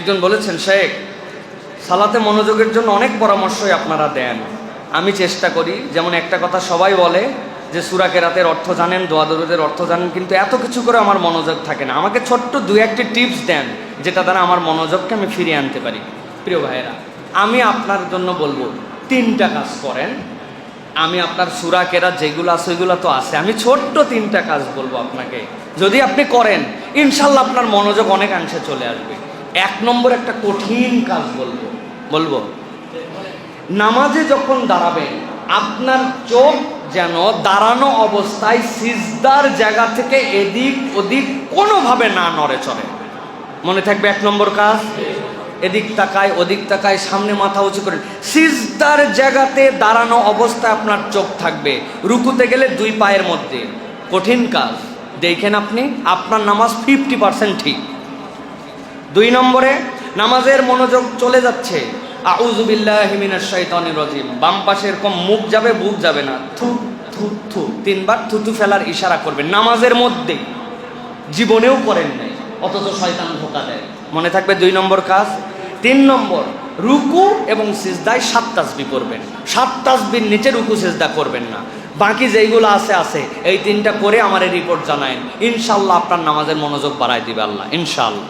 একজন বলেছেন, শেখ সালাতে মনোযোগের জন্য অনেক পরামর্শই আপনারা দেন, আমি চেষ্টা করি। যেমন একটা কথা সবাই বলে যে সূরা কেরাতের অর্থ জানেন, দোয়া দরুদের অর্থ জানেন, কিন্তু এত কিছু করে আমার মনোযোগ থাকে না। আমাকে ছোট্ট দু একটি টিপস দেন যেটা দ্বারা আমার মনোযোগকে আমি ফিরিয়ে আনতে পারি। প্রিয় ভাইয়েরা, আমি আপনার জন্য বলবো 3টা কাজ করেন। আমি আপনার সূরা কেরাত যেগুলো আছে ওইগুলো তো আছে, আমি ছোট্ট 3টা কাজ বলবো আপনাকে, যদি আপনি করেন ইনশাল্লাহ আপনার মনোযোগ অনেকাংশে চলে আসবে। 1 নম্বর একটা কঠিন কাজ বলবো, নামাজে যখন দাঁড়াবেন আপনার চোখ যেন দাঁড়ানো অবস্থায় সিজদার জায়গা থেকে এদিক ওদিক কোনোভাবে না নড়ে চড়ে। মনে থাকবে 1 নম্বর কাজ, এদিক তাকায় ওদিক তাকায়, সামনে মাথা উঁচু করেন, সিজদার জায়গাতে দাঁড়ানো অবস্থায় আপনার চোখ থাকবে। রুকুতে গেলে 2 পায়ের মধ্যে, কঠিন কাজ। দেখেন আপনি আপনার নামাজ 50% ঠিক। 2 নম্বরে, নামাজের মনোযোগ চলে যাচ্ছে, আউযু বিল্লাহি মিনাশ শাইতানির রাজিম, বাম পাশে এরকম মুখ যাবে বুক যাবে না, থু থু থু 3 বার থুতু ফেলার ইশারা করবেন নামাজের মধ্যে, জীবনেও করেন নাই অথচ শয়তান ধোঁকা দেয়। মনে থাকবে 2 নম্বর কাজ। 3 নম্বর, রুকু এবং সিজদায় 7 তাসবিহ করবেন, 7 তাসবির নিচে রুকু সিজদা করবেন না। বাকি যেইগুলো আছে এই 3টা করে আমার রিপোর্ট জানায়েন, ইনশাআল্লাহ আপনার নামাজের মনোযোগ বাড়ায় দিবে আল্লাহ, ইনশাআল্লাহ।